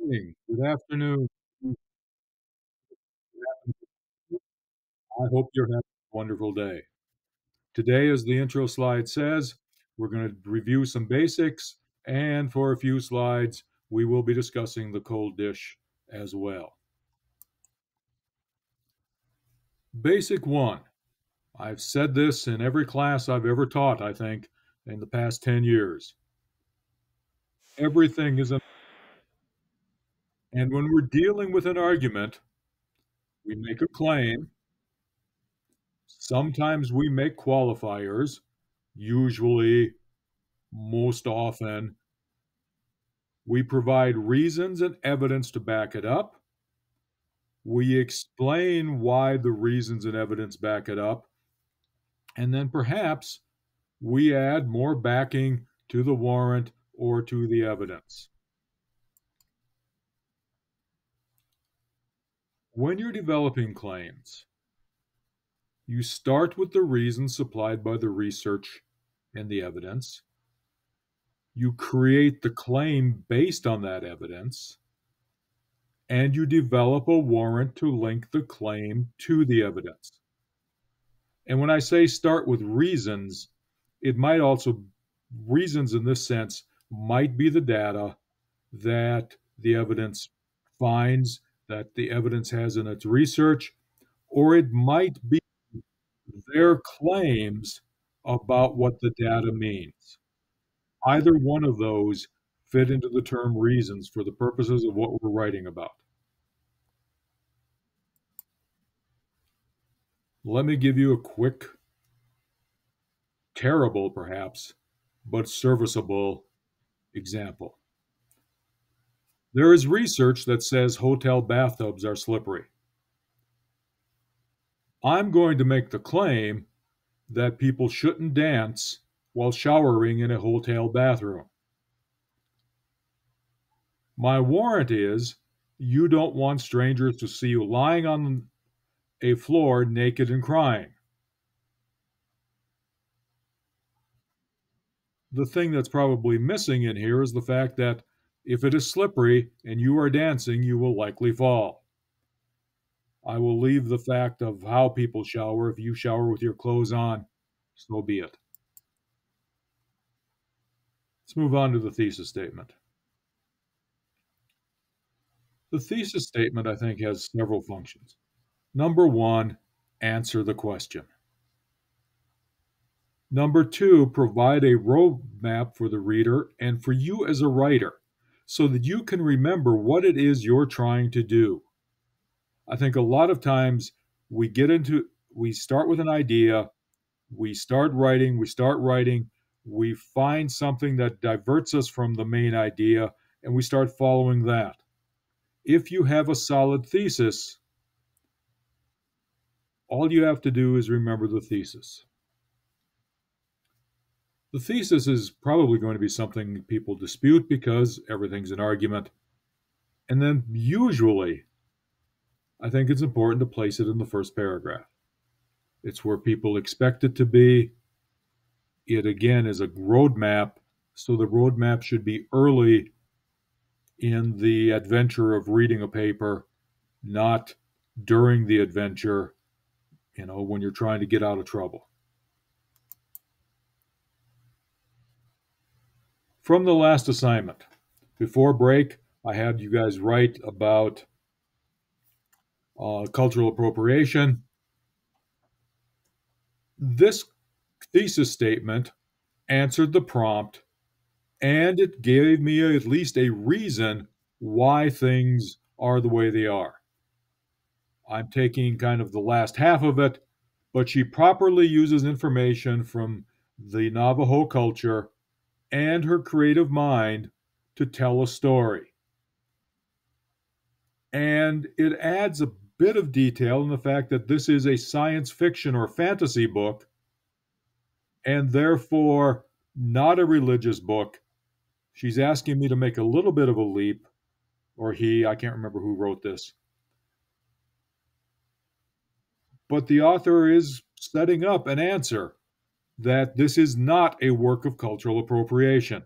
Morning, good afternoon. I hope you're having a wonderful day. Today, as the intro slide says, we're going to review some basics, and for a few slides, we will be discussing the cold dish as well. Basic one. I've said this in every class I've ever taught, I think, in the past 10 years. Everything is a, and when we're dealing with an argument, we make a claim. Sometimes we make qualifiers, usually, most often, we provide reasons and evidence to back it up. We explain why the reasons and evidence back it up. And then perhaps we add more backing to the warrant or to the evidence. When you're developing claims, you start with the reasons supplied by the research and the evidence. You create the claim based on that evidence, and you develop a warrant to link the claim to the evidence. And when I say start with reasons, it might also, reasons in this sense, might be the data that the evidence finds, that the evidence has in its research, or it might be their claims about what the data means. Either one of those fit into the term reasons for the purposes of what we're writing about. Let me give you a quick, terrible perhaps, but serviceable example. There is research that says hotel bathtubs are slippery. I'm going to make the claim that people shouldn't dance while showering in a hotel bathroom. My warrant is you don't want strangers to see you lying on a floor naked and crying. The thing that's probably missing in here is the fact that if it is slippery and you are dancing, you will likely fall. I will leave the fact of how people shower. If you shower with your clothes on, so be it. Let's move on to the thesis statement. The thesis statement, I think, has several functions. Number one, answer the question. Number two, provide a roadmap for the reader and for you as a writer so that you can remember what it is you're trying to do. I think a lot of times we start with an idea, we start writing, we find something that diverts us from the main idea, and we start following that. If you have a solid thesis, all you have to do is remember the thesis. The thesis is probably going to be something people dispute because everything's an argument. And then usually, I think it's important to place it in the first paragraph. It's where people expect it to be. It again is a roadmap, so the roadmap should be early in the adventure of reading a paper, not during the adventure, when you're trying to get out of trouble. From the last assignment, before break, I had you guys write about cultural appropriation. This thesis statement answered the prompt, and it gave me at least a reason why things are the way they are. I'm taking kind of the last half of it, but she properly uses information from the Navajo culture and her creative mind to tell a story. And it adds a bit of detail in the fact that this is a science fiction or fantasy book, and therefore not a religious book. She's asking me to make a little bit of a leap, or I can't remember who wrote this. But the author is setting up an answer that this is not a work of cultural appropriation.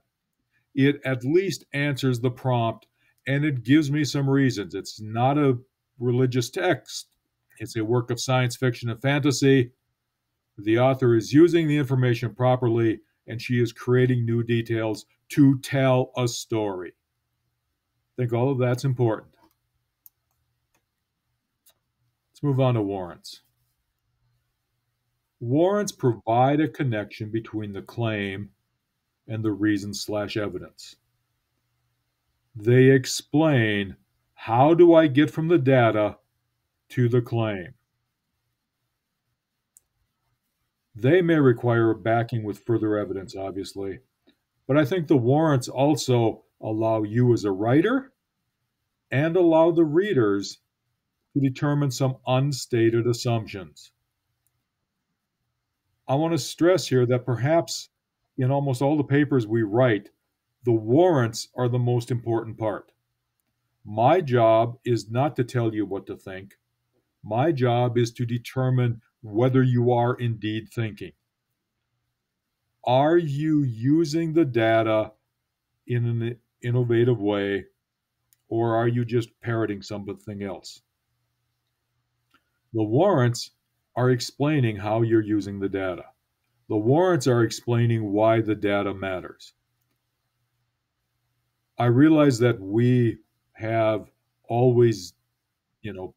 It at least answers the prompt and it gives me some reasons. It's not a religious text, it's a work of science fiction and fantasy. The author is using the information properly, and she is creating new details to tell a story. I think all of that's important. Let's move on to warrants. Warrants provide a connection between the claim and the reason/evidence. They explain, how do I get from the data to the claim? They may require backing with further evidence, obviously, but I think the warrants also allow you as a writer and allow the readers to determine some unstated assumptions. I want to stress here that perhaps in almost all the papers we write, the warrants are the most important part. My job is not to tell you what to think. My job is to determine whether you are indeed thinking. Are you using the data in an innovative way, or are you just parroting something else? The warrants are explaining how you're using the data. The warrants are explaining why the data matters. I realize that we have always,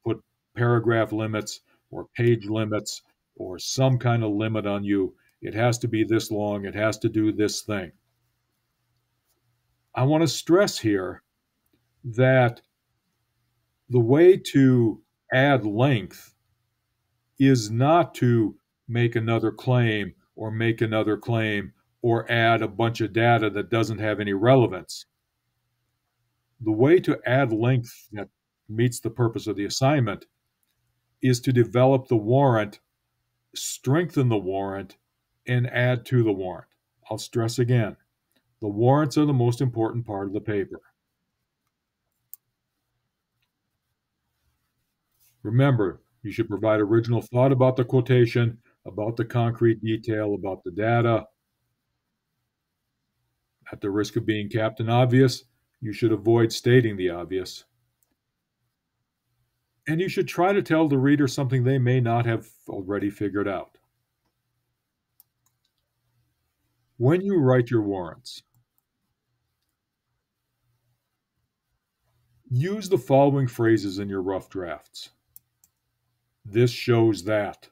put paragraph limits or page limits or some kind of limit on you. It has to be this long. It has to do this thing. I want to stress here that the way to add length is not to make another claim or make another claim or add a bunch of data that doesn't have any relevance. The way to add length that meets the purpose of the assignment is to develop the warrant, strengthen the warrant, and add to the warrant. I'll stress again, the warrants are the most important part of the paper. Remember, you should provide original thought about the quotation, about the concrete detail, about the data. At the risk of being Captain Obvious, you should avoid stating the obvious. And you should try to tell the reader something they may not have already figured out. When you write your warrants, use the following phrases in your rough drafts. This shows that.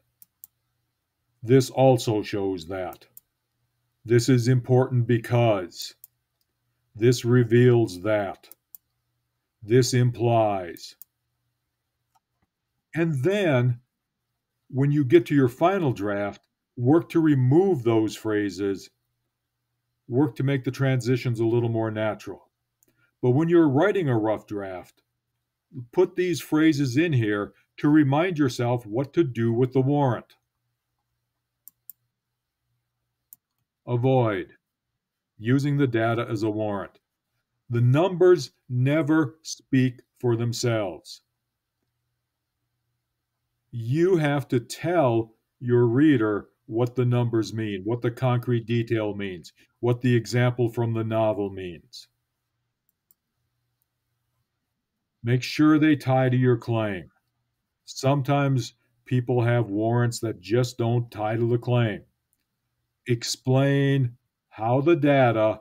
This also shows that. This is important because. This reveals that. This implies. And then, when you get to your final draft, work to remove those phrases, work to make the transitions a little more natural. But when you're writing a rough draft, put these phrases in here to remind yourself what to do with the warrant. Avoid using the data as a warrant. The numbers never speak for themselves. You have to tell your reader what the numbers mean, what the concrete detail means, what the example from the novel means. Make sure they tie to your claim. Sometimes people have warrants that just don't tie to the claim. Explain how the data,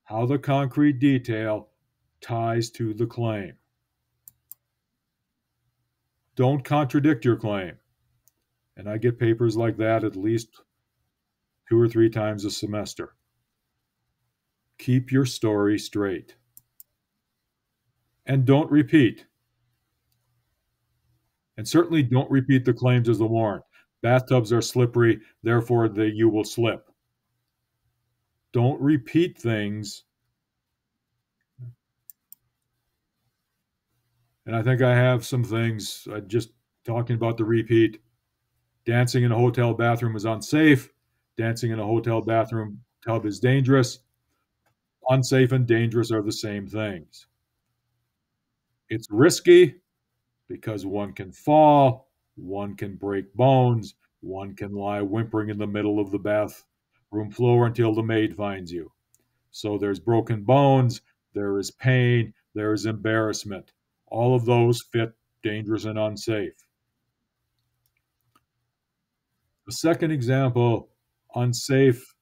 how the concrete detail ties to the claim. Don't contradict your claim. And I get papers like that at least 2 or 3 times a semester. Keep your story straight. And don't repeat. And certainly don't repeat the claims as the warrant. Bathtubs are slippery, therefore you will slip. Don't repeat things. And I think I have some things, just talking about the repeat. Dancing in a hotel bathroom is unsafe. Dancing in a hotel bathroom tub is dangerous. Unsafe and dangerous are the same things. It's risky because one can fall, one can break bones, one can lie whimpering in the middle of the bathroom floor until the maid finds you. So there's broken bones, there is pain, There's embarrassment. All of those fit dangerous and unsafe. The second example, unsafe,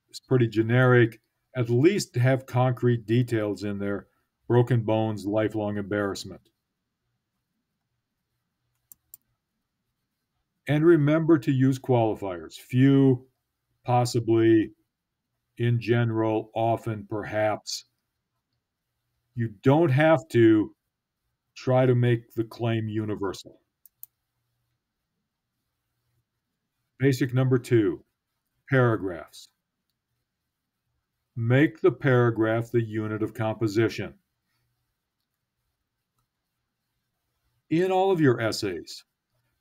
is pretty generic. At least have concrete details in there. Broken bones, lifelong embarrassment. And remember to use qualifiers. Few, possibly, in general, often, perhaps. You don't have to try to make the claim universal. Basic number 2, paragraphs. Make the paragraph the unit of composition. In all of your essays,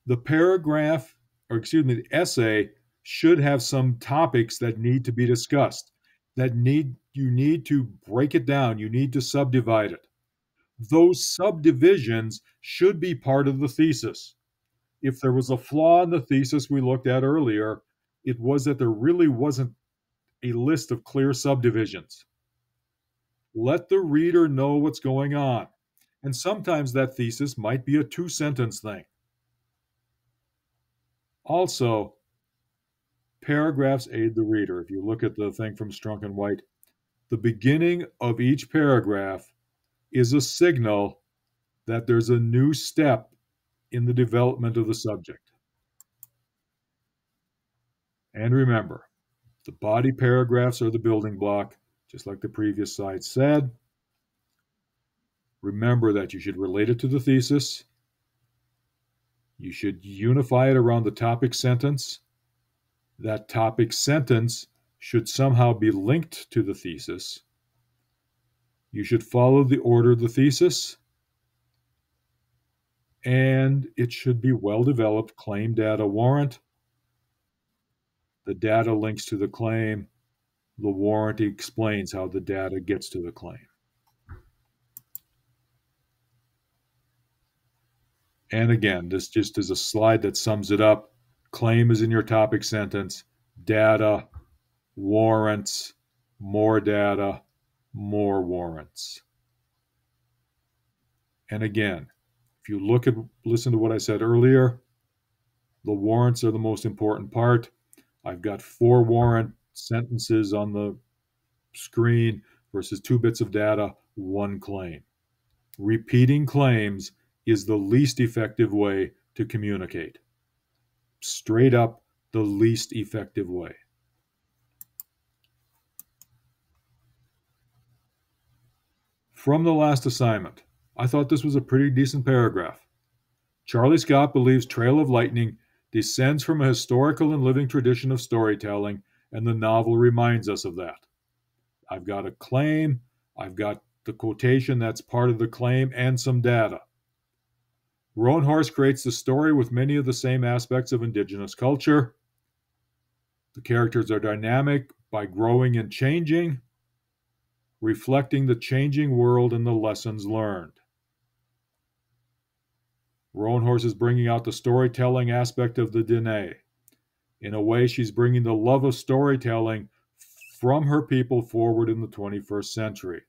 the paragraph, or excuse me, the essay should have some topics that need to be discussed, you need to break it down, you need to subdivide it. Those subdivisions should be part of the thesis. If there was a flaw in the thesis we looked at earlier, it was that there really wasn't a list of clear subdivisions. Let the reader know what's going on. And sometimes that thesis might be a 2-sentence thing. Also, paragraphs aid the reader. If you look at the thing from Strunk and White, the beginning of each paragraph is a signal that there's a new step in the development of the subject. And remember, the body paragraphs are the building block, just like the previous slide said. Remember that you should relate it to the thesis. You should unify it around the topic sentence. That topic sentence should somehow be linked to the thesis. You should follow the order of the thesis. And it should be well-developed claim data warrant. The data links to the claim. The warrant explains how the data gets to the claim. And again, this just is a slide that sums it up. Claim is in your topic sentence. Data, warrants, more data, more warrants. And again, if you listen to what I said earlier, the warrants are the most important part. I've got 4 warrant sentences on the screen versus 2 bits of data, 1 claim. Repeating claims is the least effective way to communicate. Straight up, the least effective way. From the last assignment, I thought this was a pretty decent paragraph. Charlie Scott believes Trail of Lightning descends from a historical and living tradition of storytelling, and the novel reminds us of that. I've got a claim, I've got the quotation that's part of the claim, and some data. Roan Horse creates the story with many of the same aspects of indigenous culture. The characters are dynamic by growing and changing, reflecting the changing world and the lessons learned. Roan Horse is bringing out the storytelling aspect of the Dene. In a way, she's bringing the love of storytelling from her people forward in the 21st century.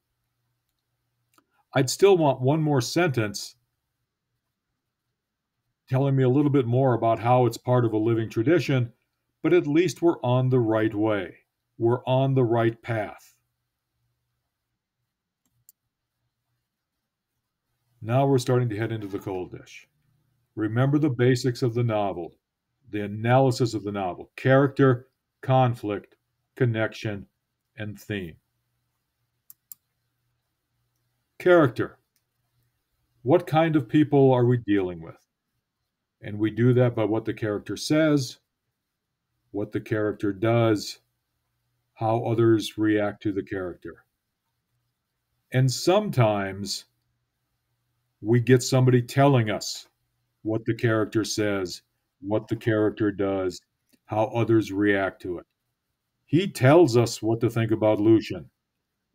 I'd still want one more sentence telling me a little bit more about how it's part of a living tradition, but at least we're on the right way. We're on the right path. Now we're starting to head into the cold dish. Remember the basics of the novel, the analysis of the novel: character, conflict, connection, and theme. Character. What kind of people are we dealing with? And we do that by what the character says, what the character does, how others react to the character. And sometimes we get somebody telling us what the character says, what the character does, how others react to it. He tells us what to think about Lucian,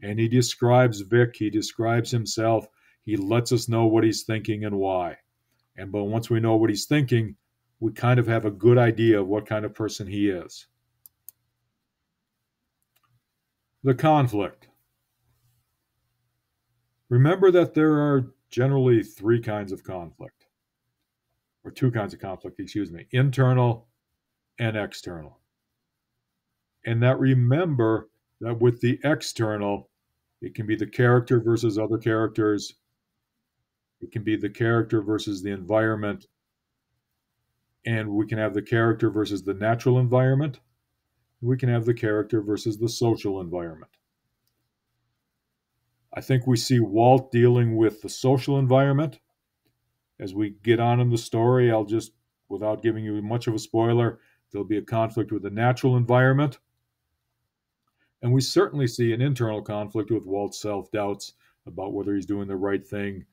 and he describes Vic, he describes himself, he lets us know what he's thinking and why. But once we know what he's thinking, we kind of have a good idea of what kind of person he is. The conflict. Remember that there are generally three kinds of conflict, or two kinds of conflict, excuse me, internal and external. And that remember that with the external, it can be the character versus other characters, it can be the character versus the environment, and we can have the character versus the natural environment. We can have the character versus the social environment. I think we see Walt dealing with the social environment. As we get on in the story, I'll just, without giving you much of a spoiler, there'll be a conflict with the natural environment. And we certainly see an internal conflict with Walt's self doubts about whether he's doing the right thing,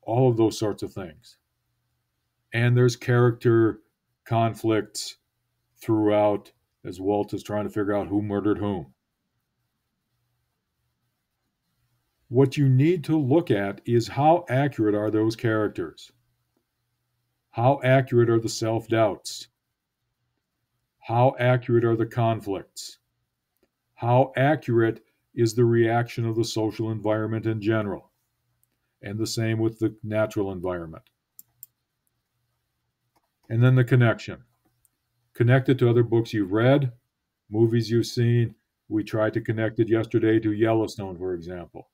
all of those sorts of things. And there's character conflicts throughout as Walt is trying to figure out who murdered whom. What you need to look at is how accurate are those characters? How accurate are the self doubts? How accurate are the conflicts? How accurate is the reaction of the social environment in general? And the same with the natural environment. And then the connection. Connect it to other books you've read, movies you've seen. We tried to connect it yesterday to Yellowstone, for example.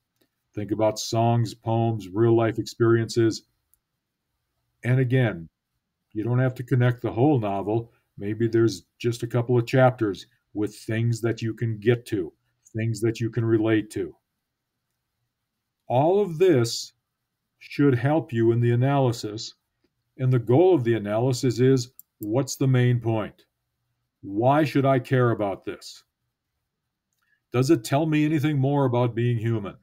Think about songs, poems, real life experiences. And again, you don't have to connect the whole novel. Maybe there's just a couple of chapters with things that you can get to, things that you can relate to. All of this should help you in the analysis. And the goal of the analysis is, what's the main point? Why should I care about this? Does it tell me anything more about being human?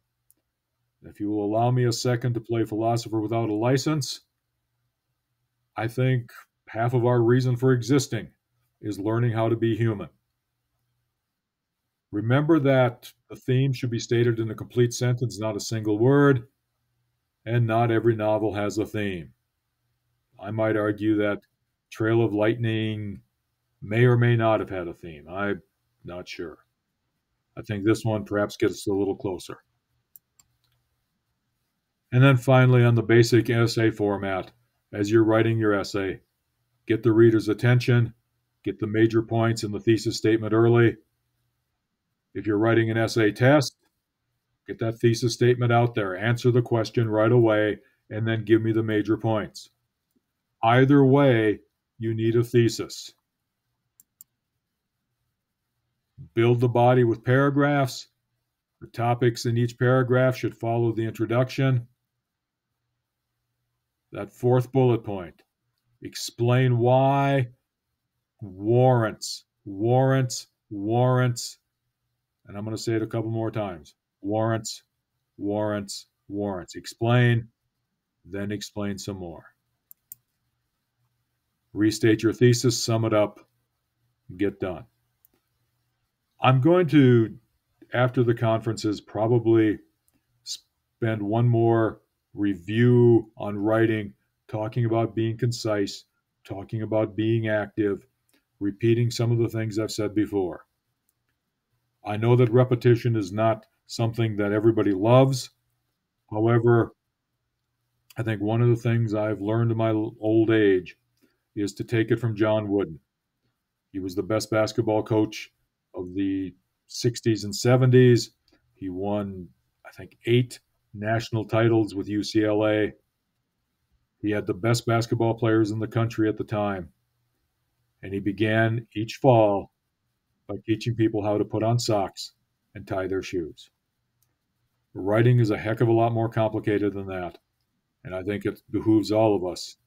If you will allow me a second to play philosopher without a license, I think half of our reason for existing is learning how to be human. Remember that the theme should be stated in a complete sentence, not a single word, and not every novel has a theme. I might argue that Trail of Lightning may or may not have had a theme. I'm not sure. I think this one perhaps gets a little closer. And then finally, on the basic essay format, as you're writing your essay, get the reader's attention, get the major points in the thesis statement early. If you're writing an essay test, get that thesis statement out there, answer the question right away, and then give me the major points. Either way, you need a thesis. Build the body with paragraphs. The topics in each paragraph should follow the introduction. That fourth bullet point, explain why, warrants, warrants, warrants. And I'm going to say it a couple more times. Warrants, warrants, warrants. Explain, then explain some more. Restate your thesis, sum it up, get done. I'm going to, after the conferences, probably spend one more review on writing, talking about being concise, talking about being active, repeating some of the things I've said before. I know that repetition is not something that everybody loves. However, I think one of the things I've learned in my old age is to take it from John Wooden. He was the best basketball coach of the 60s and 70s. He won, I think, 8 national titles with UCLA. He had the best basketball players in the country at the time. And he began each fall by teaching people how to put on socks and tie their shoes. Writing is a heck of a lot more complicated than that. And I think it behooves all of us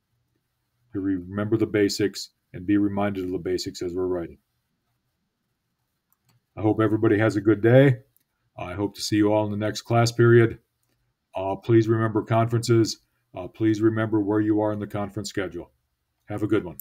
to remember the basics and be reminded of the basics as we're writing. I hope everybody has a good day. I hope to see you all in the next class period. Please remember conferences. Please remember where you are in the conference schedule. Have a good one.